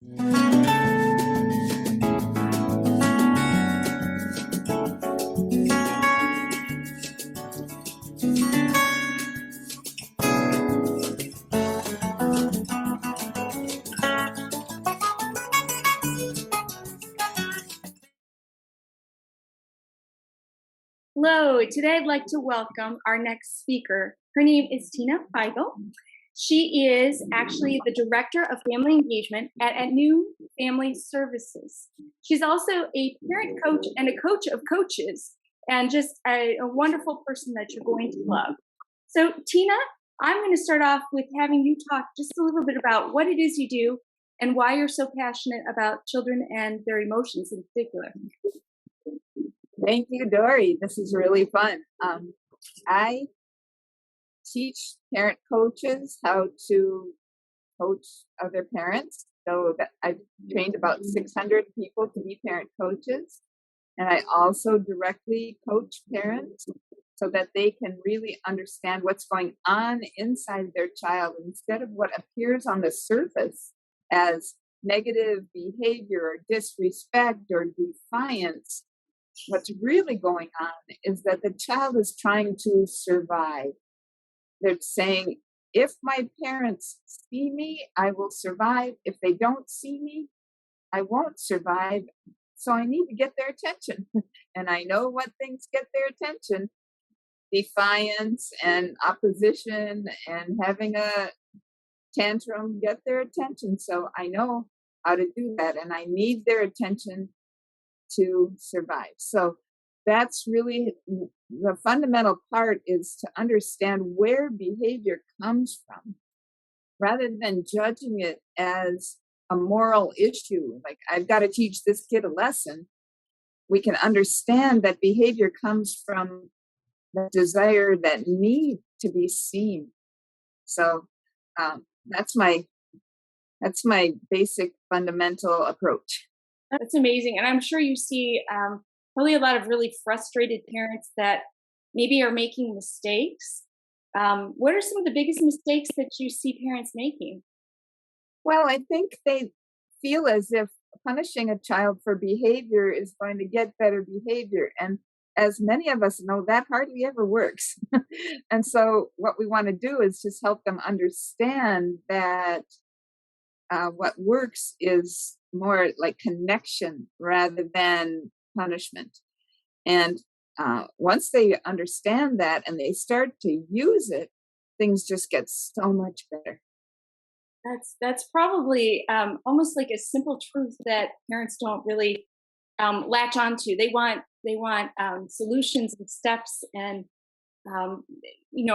Hello, today I'd like to welcome our next speaker. Her name is Tina Feigal. She is actually the Director of Family Engagement at New Family Services. She's also a parent coach and a coach of coaches, and just a wonderful person that you're going to love. So Tina, I'm going to start off with having you talk just a little bit about what it is you do and why you're so passionate about children and their emotions in particular. Thank you, Dori. This is really fun. I teach parent coaches how to coach other parents. So that I've trained about 600 people to be parent coaches. And I also directly coach parents so that they can really understand what's going on inside their child instead of what appears on the surface as negative behavior or disrespect or defiance. What's really going on is that the child is trying to survive. They're saying, if my parents see me, I will survive. If they don't see me, I won't survive. So I need to get their attention. And I know what things get their attention: defiance and opposition and having a tantrum get their attention. So I know how to do that. And I need their attention to survive. So that's really the fundamental part, is to understand where behavior comes from rather than judging it as a moral issue. Like, I've got to teach this kid a lesson. We can understand that behavior comes from the desire, that need to be seen. So that's my basic fundamental approach. That's amazing. And I'm sure you see probably a lot of really frustrated parents that maybe are making mistakes. What are some of the biggest mistakes that you see parents making? Well, I think they feel as if punishing a child for behavior is going to get better behavior. And as many of us know, that hardly ever works. And so what we want to do is just help them understand that what works is more like connection rather than punishment. And once they understand that and they start to use it, things just get so much better. That's probably almost like a simple truth that parents don't really latch onto. They want solutions and steps and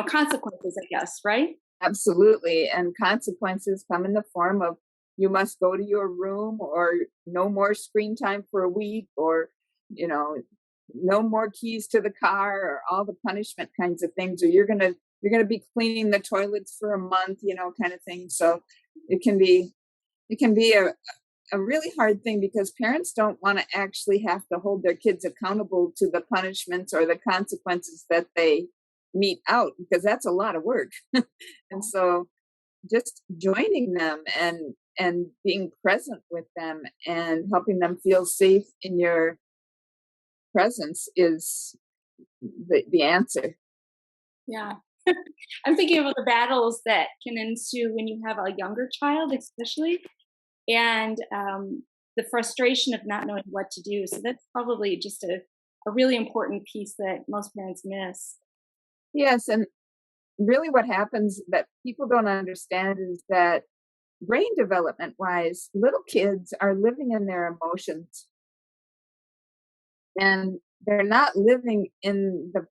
consequences, I guess, right? Absolutely. And consequences come in the form of, you must go to your room, or no more screen time for a week, or, no more keys to the car, or all the punishment kinds of things, or you're going to be cleaning the toilets for a month, kind of thing. So it can be a really hard thing, because parents don't want to actually have to hold their kids accountable to the punishments or the consequences that they mete out, because that's a lot of work. And so just joining them and being present with them and helping them feel safe in your presence is the answer. Yeah. I'm thinking about the battles that can ensue when you have a younger child, especially, and the frustration of not knowing what to do. So that's probably just a really important piece that most parents miss. Yes. And really what happens that people don't understand is that brain development wise, little kids are living in their emotions, and they're not living in the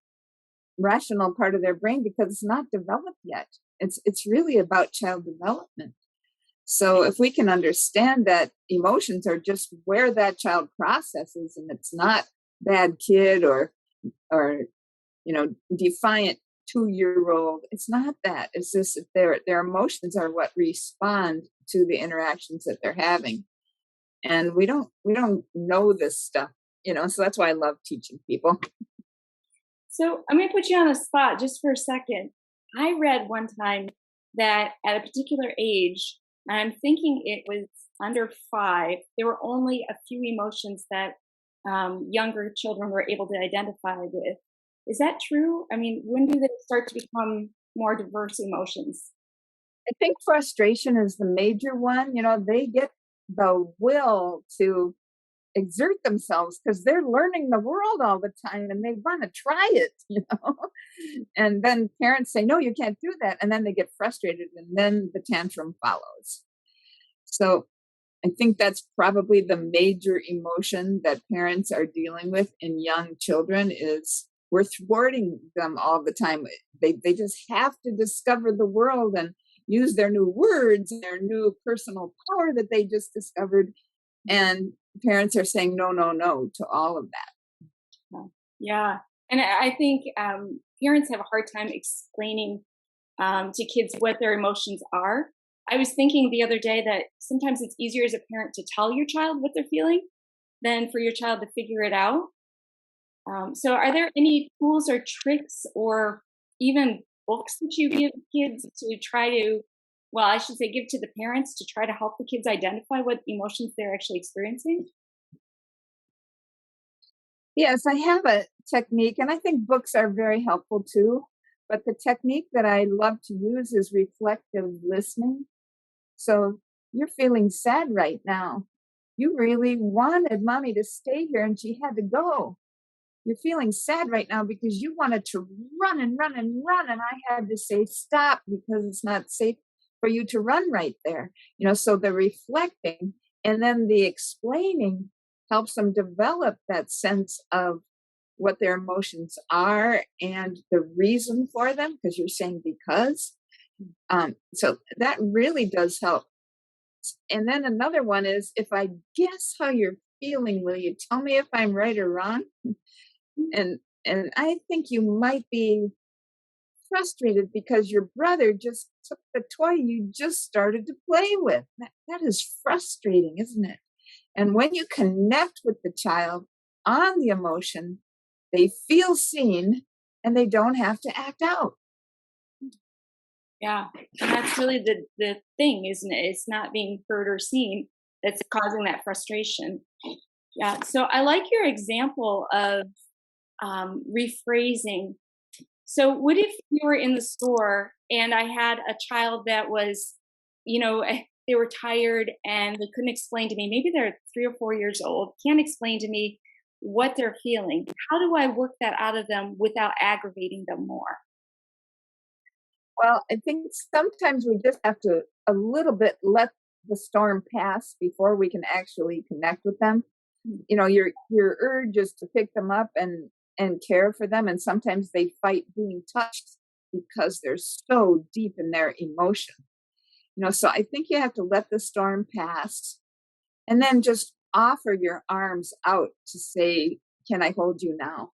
rational part of their brain because it's not developed yet. It's really about child development. So if we can understand that emotions are just where that child processes, and it's not bad kid or defiant 2-year-old. It's not that. It's just that their emotions are what respond to the interactions that they're having. And we don't know this stuff, so that's why I love teaching people. So I'm going to put you on the spot just for a second. I read one time that at a particular age, I'm thinking it was under 5. There were only a few emotions that younger children were able to identify with. Is that true? I mean, when do they start to become more diverse emotions? I think frustration is the major one. They get the will to exert themselves because they're learning the world all the time and they want to try it. And then parents say, no, you can't do that. And then they get frustrated and then the tantrum follows. So I think that's probably the major emotion that parents are dealing with in young children is we're thwarting them all the time. They just have to discover the world and use their new words and their new personal power that they just discovered. And parents are saying no, no, no to all of that. Yeah. And I think parents have a hard time explaining to kids what their emotions are. I was thinking the other day that sometimes it's easier as a parent to tell your child what they're feeling than for your child to figure it out. So, are there any tools or tricks or even books that you give kids to try to, well, I should say, give to the parents to try to help the kids identify what emotions they're actually experiencing? Yes, I have a technique, and I think books are very helpful too. But the technique that I love to use is reflective listening. So you're feeling sad right now. You really wanted mommy to stay here and she had to go. You're feeling sad right now because you wanted to run and run and run. And I had to say, stop, because it's not safe for you to run right there. So the reflecting and then the explaining helps them develop that sense of what their emotions are and the reason for them, because you're saying because. So that really does help. And then another one is, if I guess how you're feeling, will you tell me if I'm right or wrong? And I think you might be frustrated because your brother just took the toy you just started to play with. That is frustrating, isn't it? And when you connect with the child on the emotion, they feel seen and they don't have to act out. Yeah, and that's really the thing, isn't it? It's not being heard or seen that's causing that frustration. Yeah. So I like your example of rephrasing. So what if you were in the store and I had a child that was, they were tired and they couldn't explain to me. Maybe they're 3 or 4 years old, can't explain to me what they're feeling. How do I work that out of them without aggravating them more? Well, I think sometimes we just have to a little bit let the storm pass before we can actually connect with them. Your urge is to pick them up and care for them, and sometimes they fight being touched because they're so deep in their emotion. So I think you have to let the storm pass and then just offer your arms out to say, can I hold you now?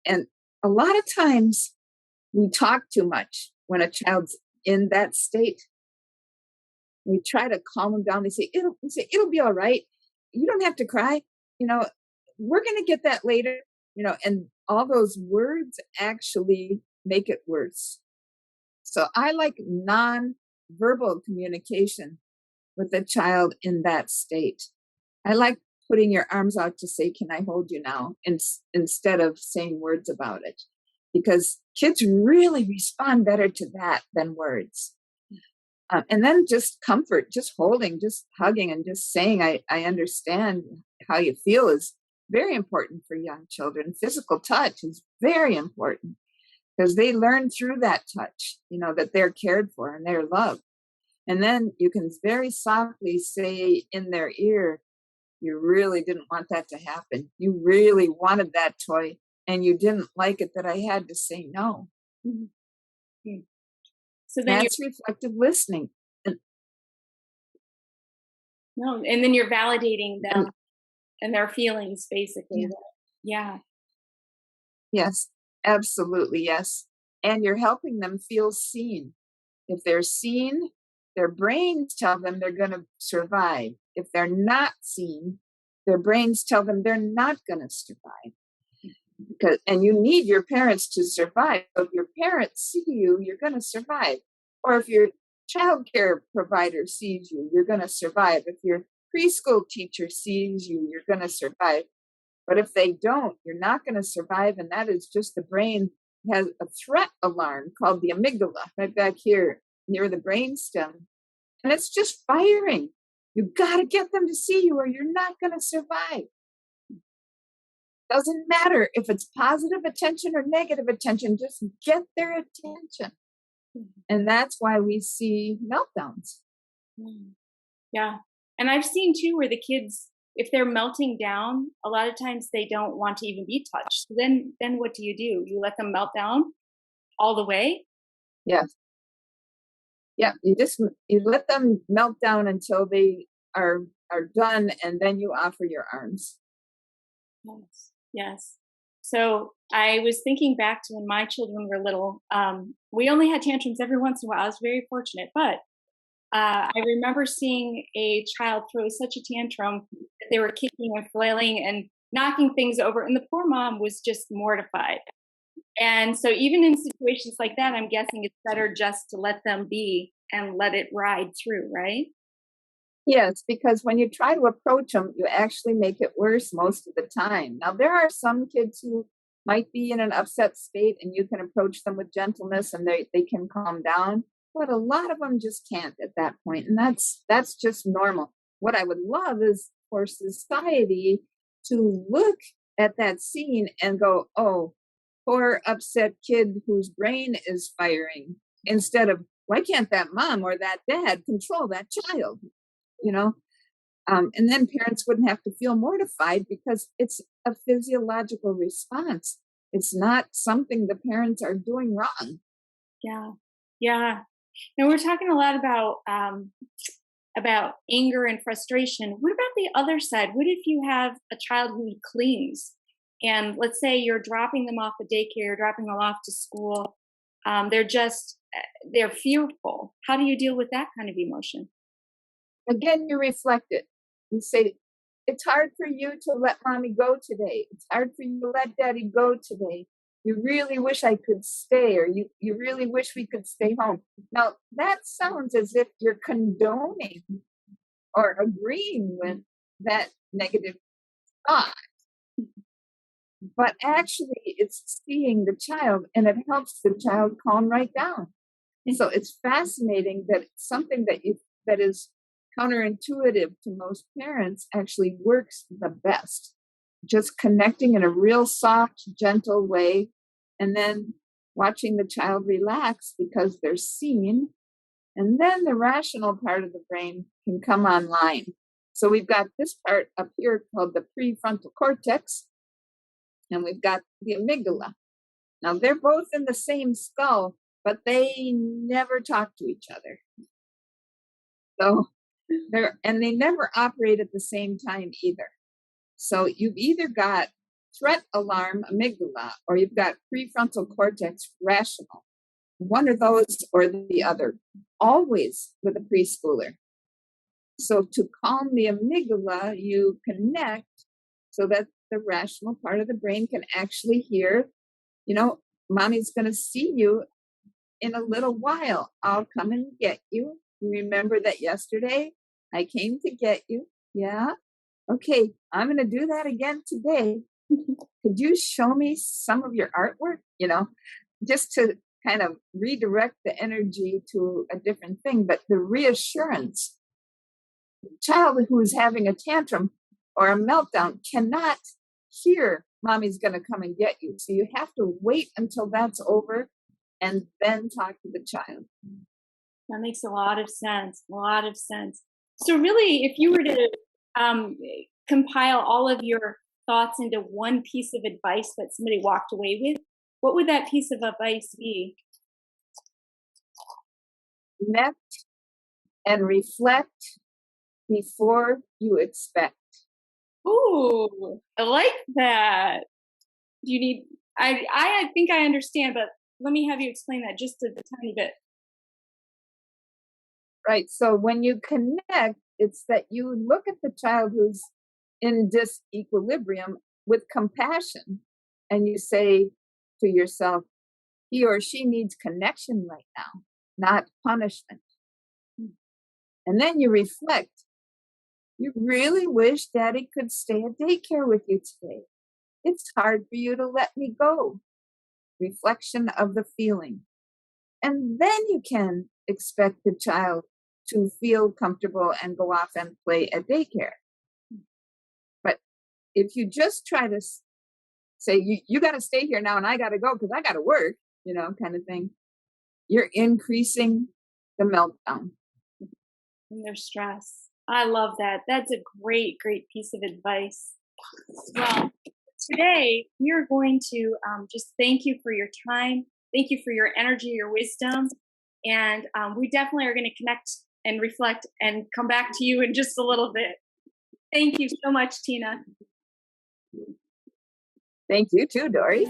And a lot of times we talk too much when a child's in that state. We try to calm them down. It'll be all right. You don't have to cry. We're going to get that later. And all those words actually make it worse. So I like non-verbal communication with a child in that state. I like putting your arms out to say, can I hold you now? Instead of saying words about it. Because kids really respond better to that than words. And then just comfort, just holding, just hugging, and just saying, I understand how you feel is very important for young children. Physical touch is very important because they learn through that touch, that they're cared for and they're loved. And then you can very softly say in their ear, you really didn't want that to happen. You really wanted that toy and you didn't like it that I had to say no. Mm-hmm. So then that's reflective listening. And then you're validating them and their feelings, basically. Yeah. Yes, absolutely. Yes. And you're helping them feel seen. If they're seen, their brains tell them they're going to survive. If they're not seen, their brains tell them they're not going to survive. And you need your parents to survive. So if your parents see you, you're going to survive. Or if your childcare provider sees you, you're going to survive. If your preschool teacher sees you, you're going to survive. But if they don't, you're not going to survive. And that is just the brain has a threat alarm called the amygdala right back here near the brainstem. And it's just firing. You got to get them to see you or you're not going to survive. Doesn't matter if it's positive attention or negative attention, just get their attention. And that's why we see meltdowns. Yeah. And I've seen too where the kids, if they're melting down, a lot of times they don't want to even be touched. Then what do? You let them melt down all the way? Yes. Yeah. You let them melt down until they are done, and then you offer your arms. Yes. Yes. So I was thinking back to when my children were little. We only had tantrums every once in a while. I was very fortunate, but I remember seeing a child throw such a tantrum that they were kicking and flailing and knocking things over, and the poor mom was just mortified. And so even in situations like that, I'm guessing it's better just to let them be and let it ride through, right? Yes, because when you try to approach them, you actually make it worse most of the time. Now, there are some kids who might be in an upset state and you can approach them with gentleness and they can calm down, but a lot of them just can't at that point. And that's just normal. What I would love is for society to look at that scene and go, oh, poor upset kid whose brain is firing, instead of, why can't that mom or that dad control that child? You know, and then parents wouldn't have to feel mortified because it's a physiological response. It's not something the parents are doing wrong. Yeah. Yeah. And we're talking a lot about anger and frustration. What about the other side? What if you have a child who clings, and let's say you're dropping them off at daycare, dropping them off to school. They're fearful. How do you deal with that kind of emotion? Again, you reflect it. You say, it's hard for you to let mommy go today. It's hard for you to let daddy go today. You really wish I could stay, or you really wish we could stay home. Now, that sounds as if you're condoning or agreeing with that negative thought. But actually, it's seeing the child, and it helps the child calm right down. And so it's fascinating that something that is counterintuitive to most parents actually works the best. Just connecting in a real soft, gentle way, and then watching the child relax because they're seen. And then the rational part of the brain can come online. So we've got this part up here called the prefrontal cortex, and we've got the amygdala. Now they're both in the same skull, but they never talk to each other. So they never operate at the same time either. So you've either got threat alarm amygdala or you've got prefrontal cortex rational. One of those or the other, always with a preschooler. So to calm the amygdala, you connect so that the rational part of the brain can actually hear, mommy's going to see you in a little while. I'll come and get you. You remember that yesterday I came to get you? Yeah. Okay, I'm going to do that again today. Could you show me some of your artwork? Just to kind of redirect the energy to a different thing. But the reassurance, the child who is having a tantrum or a meltdown cannot hear mommy's going to come and get you. So you have to wait until that's over and then talk to the child. That makes a lot of sense. A lot of sense. So really, if you were to compile all of your thoughts into one piece of advice that somebody walked away with, what would that piece of advice be? Connect and reflect before you expect. Ooh, I like that. Do you need? I think I understand, but let me have you explain that just a tiny bit. Right. So when you connect, it's that you look at the child who's in disequilibrium with compassion and you say to yourself, he or she needs connection right now, not punishment. And then you reflect. You really wish Daddy could stay at daycare with you today. It's hard for you to let me go. Reflection of the feeling. And then you can expect the child to feel comfortable and go off and play at daycare. But if you just try to say, you got to stay here now and I got to go because I got to work, kind of thing, you're increasing the meltdown. And their stress. I love that. That's a great, great piece of advice. Well, today we are going to just thank you for your time. Thank you for your energy, your wisdom. And we definitely are going to connect and reflect and come back to you in just a little bit. Thank you so much, Tina. Thank you too, Dori.